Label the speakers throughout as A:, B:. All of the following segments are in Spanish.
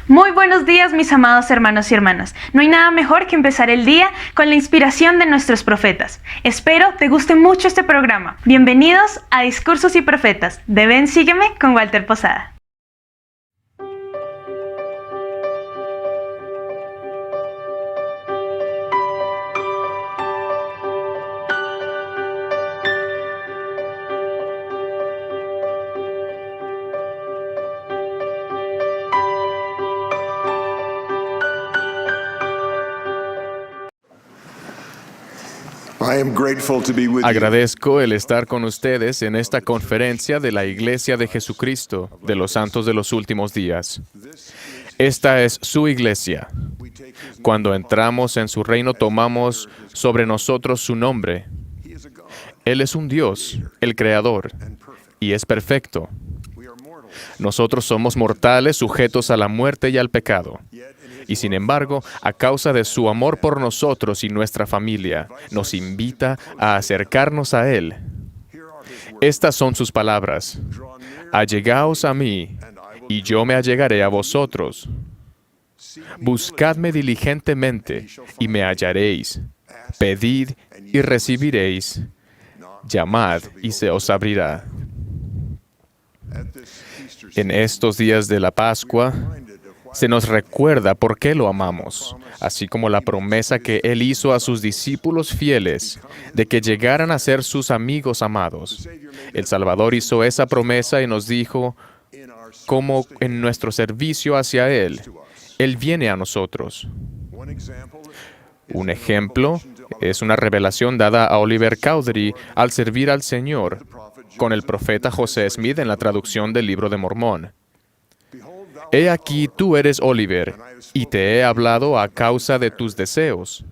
A: Muy buenos días, mis amados hermanos y hermanas. No hay nada mejor que empezar el día con la inspiración de nuestros profetas. Espero te guste mucho este programa. Bienvenidos a Discursos y Profetas de Ven Sígueme con Walter Posada.
B: Agradezco el estar con ustedes en esta conferencia de la Iglesia de Jesucristo de los Santos de los Últimos Días. Esta es su iglesia. Cuando entramos en su reino, tomamos sobre nosotros su nombre. Él es un Dios, el Creador, y es perfecto. Nosotros somos mortales, sujetos a la muerte y al pecado. Y sin embargo, a causa de su amor por nosotros y nuestra familia, nos invita a acercarnos a Él. Estas son sus palabras: allegaos a mí, y yo me allegaré a vosotros. Buscadme diligentemente, y me hallaréis. Pedid y recibiréis. Llamad y se os abrirá. En estos días de la Pascua, se nos recuerda por qué lo amamos, así como la promesa que Él hizo a sus discípulos fieles de que llegaran a ser sus amigos amados. El Salvador hizo esa promesa y nos dijo cómo en nuestro servicio hacia Él, Él viene a nosotros. Un ejemplo es una revelación dada a Oliver Cowdery al servir al Señor con el profeta José Smith en la traducción del Libro de Mormón. He aquí tú eres Oliver, y te he hablado a causa de tus deseos.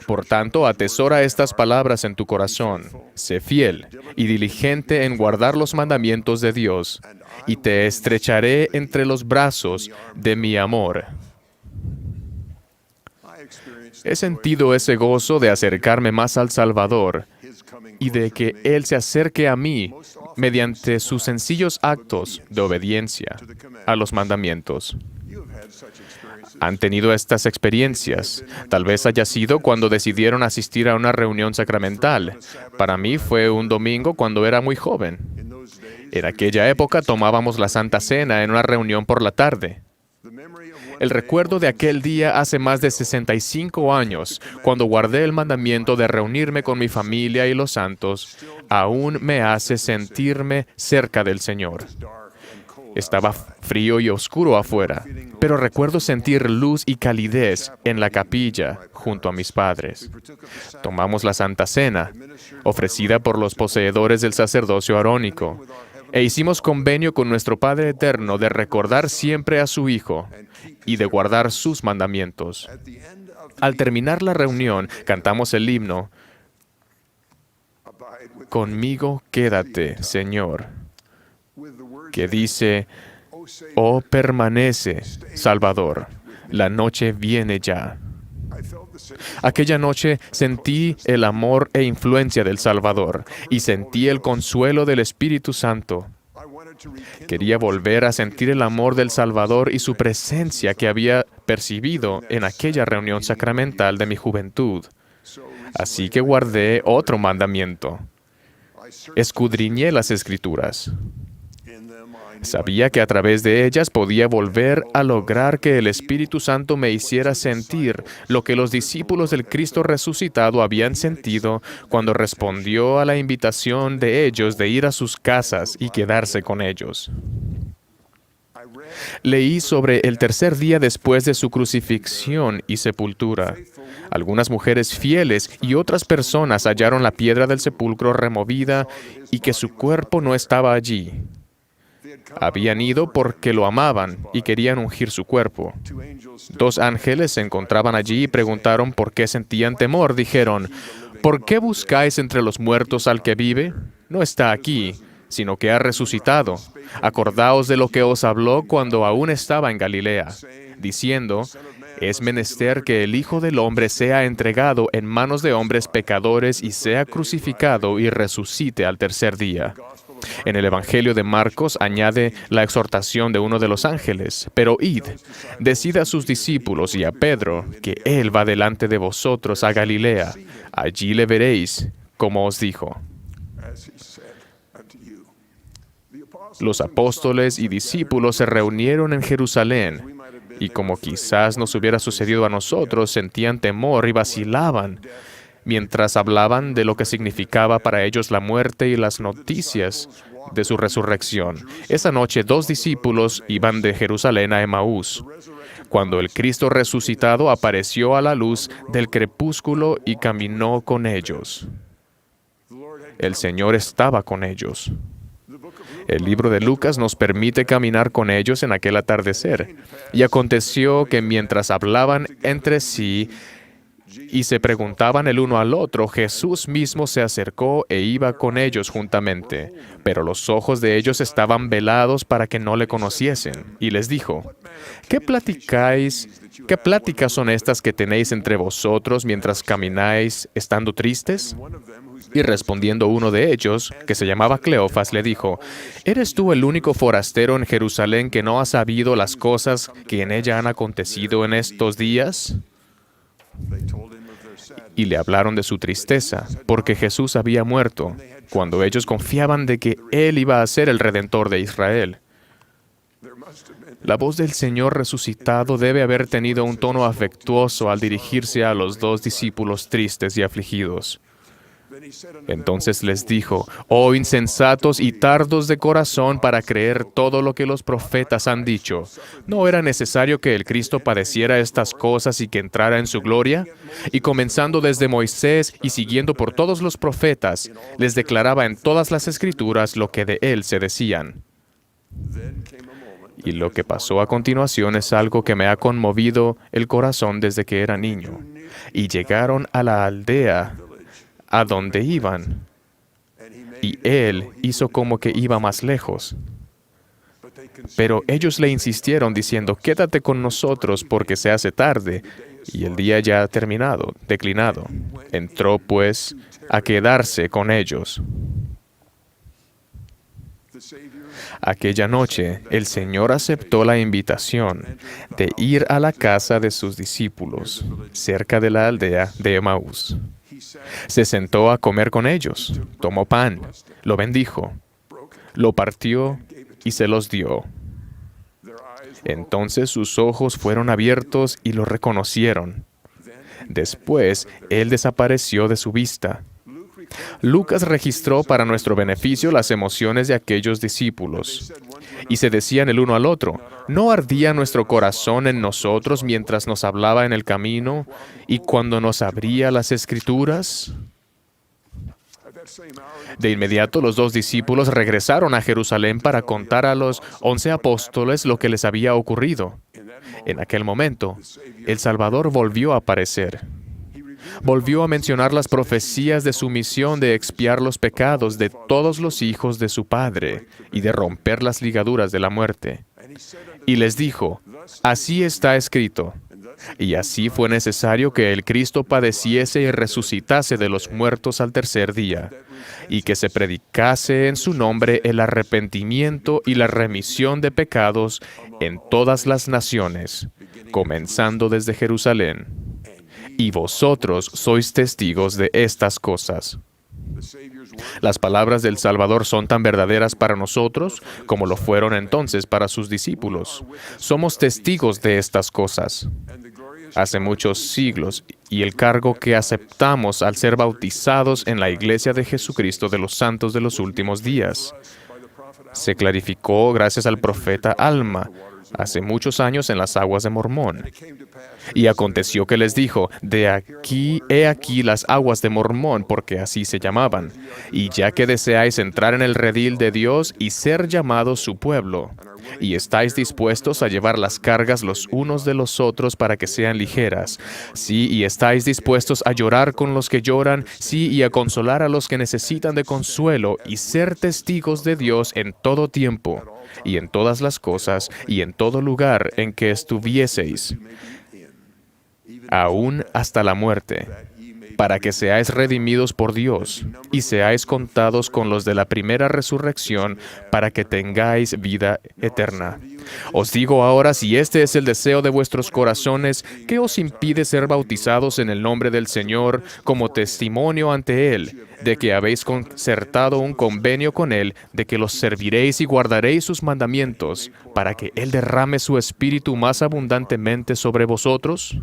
B: Por tanto, atesora estas palabras en tu corazón. Sé fiel y diligente en guardar los mandamientos de Dios, y te estrecharé entre los brazos de mi amor. He sentido ese gozo de acercarme más al Salvador y de que Él se acerque a mí mediante sus sencillos actos de obediencia a los mandamientos. ¿Han tenido estas experiencias? Tal vez haya sido cuando decidieron asistir a una reunión sacramental. Para mí fue un domingo cuando era muy joven. En aquella época tomábamos la Santa Cena en una reunión por la tarde. El recuerdo de aquel día hace más de 65 años, cuando guardé el mandamiento de reunirme con mi familia y los santos, aún me hace sentirme cerca del Señor. Estaba frío y oscuro afuera, pero recuerdo sentir luz y calidez en la capilla junto a mis padres. Tomamos la Santa Cena, ofrecida por los poseedores del sacerdocio arónico, e hicimos convenio con nuestro Padre Eterno de recordar siempre a su Hijo y de guardar sus mandamientos. Al terminar la reunión, cantamos el himno: Conmigo quédate, Señor, que dice: Oh, permanece, Salvador, la noche viene ya. Aquella noche sentí el amor e influencia del Salvador y sentí el consuelo del Espíritu Santo. Quería volver a sentir el amor del Salvador y su presencia que había percibido en aquella reunión sacramental de mi juventud. Así que guardé otro mandamiento. Escudriñé las Escrituras. Sabía que a través de ellas podía volver a lograr que el Espíritu Santo me hiciera sentir lo que los discípulos del Cristo resucitado habían sentido cuando respondió a la invitación de ellos de ir a sus casas y quedarse con ellos. Leí sobre el tercer día después de su crucifixión y sepultura. Algunas mujeres fieles y otras personas hallaron la piedra del sepulcro removida y que su cuerpo no estaba allí. Habían ido porque lo amaban y querían ungir su cuerpo. 2 ángeles se encontraban allí y preguntaron por qué sentían temor. Dijeron: ¿por qué buscáis entre los muertos al que vive? No está aquí, sino que ha resucitado. Acordaos de lo que os habló cuando aún estaba en Galilea, diciendo: es menester que el Hijo del Hombre sea entregado en manos de hombres pecadores y sea crucificado y resucite al tercer día. En el Evangelio de Marcos añade la exhortación de uno de los ángeles, pero id, decid a sus discípulos y a Pedro que él va delante de vosotros a Galilea, allí le veréis, como os dijo. Los apóstoles y discípulos se reunieron en Jerusalén, y como quizás nos hubiera sucedido a nosotros, sentían temor y vacilaban, mientras hablaban de lo que significaba para ellos la muerte y las noticias de su resurrección. Esa noche 2 discípulos iban de Jerusalén a Emaús, cuando el Cristo resucitado apareció a la luz del crepúsculo y caminó con ellos. El Señor estaba con ellos. El libro de Lucas nos permite caminar con ellos en aquel atardecer. Y aconteció que mientras hablaban entre sí y se preguntaban el uno al otro, Jesús mismo se acercó e iba con ellos juntamente. Pero los ojos de ellos estaban velados para que no le conociesen. Y les dijo, ¿qué platicáis? ¿Qué pláticas son estas que tenéis entre vosotros mientras camináis estando tristes? Y respondiendo uno de ellos, que se llamaba Cleofas, le dijo, ¿eres tú el único forastero en Jerusalén que no ha sabido las cosas que en ella han acontecido en estos días? Y le hablaron de su tristeza, porque Jesús había muerto, cuando ellos confiaban de que Él iba a ser el Redentor de Israel. La voz del Señor resucitado debe haber tenido un tono afectuoso al dirigirse a los 2 discípulos tristes y afligidos. Entonces les dijo, oh insensatos y tardos de corazón para creer todo lo que los profetas han dicho. ¿No era necesario que el Cristo padeciera estas cosas y que entrara en su gloria? Y comenzando desde Moisés y siguiendo por todos los profetas, les declaraba en todas las Escrituras lo que de él se decían. Y lo que pasó a continuación es algo que me ha conmovido el corazón desde que era niño. Y llegaron a la aldea a donde iban, y él hizo como que iba más lejos. Pero ellos le insistieron diciendo, quédate con nosotros porque se hace tarde, y el día ya ha terminado, declinado. Entró pues a quedarse con ellos. Aquella noche, el Señor aceptó la invitación de ir a la casa de sus discípulos, cerca de la aldea de Emaús. Se sentó a comer con ellos, tomó pan, lo bendijo, lo partió y se los dio. Entonces sus ojos fueron abiertos y lo reconocieron. Después, él desapareció de su vista. Lucas registró para nuestro beneficio las emociones de aquellos discípulos. Y se decían el uno al otro, ¿no ardía nuestro corazón en nosotros mientras nos hablaba en el camino y cuando nos abría las Escrituras? De inmediato los 2 discípulos regresaron a Jerusalén para contar a los 11 apóstoles lo que les había ocurrido. En aquel momento, el Salvador volvió a aparecer. Volvió a mencionar las profecías de su misión de expiar los pecados de todos los hijos de su Padre y de romper las ligaduras de la muerte. Y les dijo, así está escrito. Y así fue necesario que el Cristo padeciese y resucitase de los muertos al tercer día, y que se predicase en su nombre el arrepentimiento y la remisión de pecados en todas las naciones, comenzando desde Jerusalén. Y vosotros sois testigos de estas cosas. Las palabras del Salvador son tan verdaderas para nosotros como lo fueron entonces para sus discípulos. Somos testigos de estas cosas. Hace muchos siglos, y el cargo que aceptamos al ser bautizados en la Iglesia de Jesucristo de los Santos de los Últimos Días se clarificó gracias al profeta Alma, hace muchos años en las aguas de Mormón. Y aconteció que les dijo, he aquí las aguas de Mormón, porque así se llamaban. Y ya que deseáis entrar en el redil de Dios y ser llamados su pueblo, y estáis dispuestos a llevar las cargas los unos de los otros para que sean ligeras. Sí, y estáis dispuestos a llorar con los que lloran, sí, y a consolar a los que necesitan de consuelo, y ser testigos de Dios en todo tiempo, y en todas las cosas, y en todo lugar en que estuvieseis, aún hasta la muerte. para que seáis redimidos por Dios y seáis contados con los de la primera resurrección, para que tengáis vida eterna. Os digo ahora, si este es el deseo de vuestros corazones, ¿qué os impide ser bautizados en el nombre del Señor como testimonio ante Él, de que habéis concertado un convenio con Él, de que los serviréis y guardaréis sus mandamientos, para que Él derrame su Espíritu más abundantemente sobre vosotros?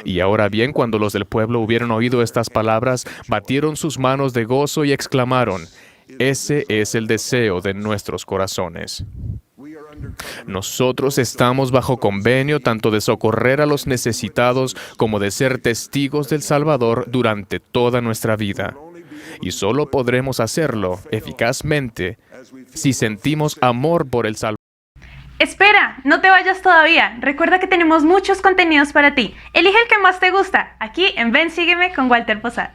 B: Y ahora bien, cuando los del pueblo hubieron oído estas palabras, batieron sus manos de gozo y exclamaron: Ese es el deseo de nuestros corazones. Nosotros estamos bajo convenio tanto de socorrer a los necesitados como de ser testigos del Salvador durante toda nuestra vida. Y solo podremos hacerlo eficazmente si sentimos amor por el Salvador.
A: Espera, no te vayas todavía. Recuerda que tenemos muchos contenidos para ti. Elige el que más te gusta, aquí en Ven, Sígueme con Walter Posada.